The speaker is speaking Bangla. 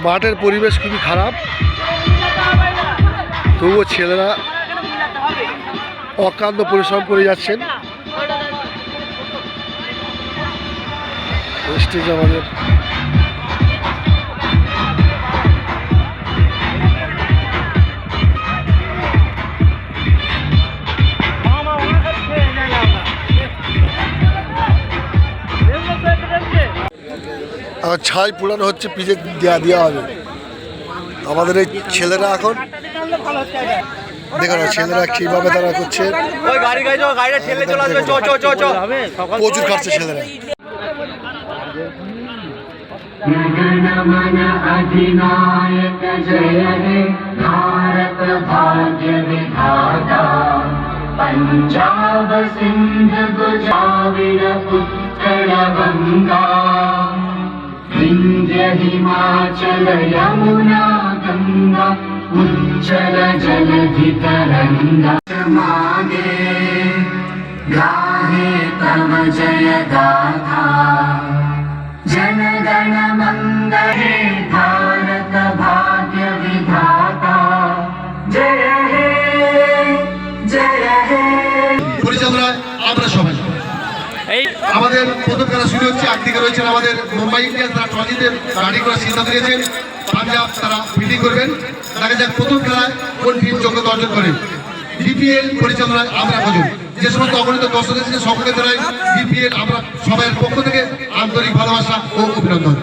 মাঠের পরিবেশ খুবই খারাপ, তবুও ছেলেরা অক্লান্ত পরিশ্রম করে যাচ্ছেন। স্টেজ আমাদের ছাই পোড়ানো হচ্ছে, পিজে দেওয়া হবে। আমাদের এই ছেলেরা এখন দেখো না, ছেলেরা কিভাবে তারা করছে, প্রচুর খাচ্ছে ছেলেরা। अधिनायक जय हे भारत भाग्य विधाता पंजाब सिंध गुजरात उत्कल गंगा विंध्य हिमाचल यमुना गंगा उज्जल जलधि तरंगा मागे गाहे तव जय गाथा जनगण मंगले भारत भाग्य विधाता जय हे जय हे। পরিচালনায় আমরা সবাই আমাদের প্রথম খেলা শুরু হচ্ছে। একদিকে রয়েছেন আমাদের মুম্বাই ইন্ডিয়ান্স, তারা ট্রফিতে রানি করার সিদ্ধান্ত নিয়েছেন। পাঞ্জাব তারা ফিল্ডিং করবেন। দেখা যাক প্রথম খেলায় কোন টিম যোগ্যতা অর্জন করে। বিপিএল পরিচালনায় আমরা ভজন যে সমস্ত অগণিত দর্শক এসেছে সকলকে জানাই বিপিএল আমরা সবাই পক্ষ থেকে আন্তরিক ভালোবাসা ও অভিনন্দন।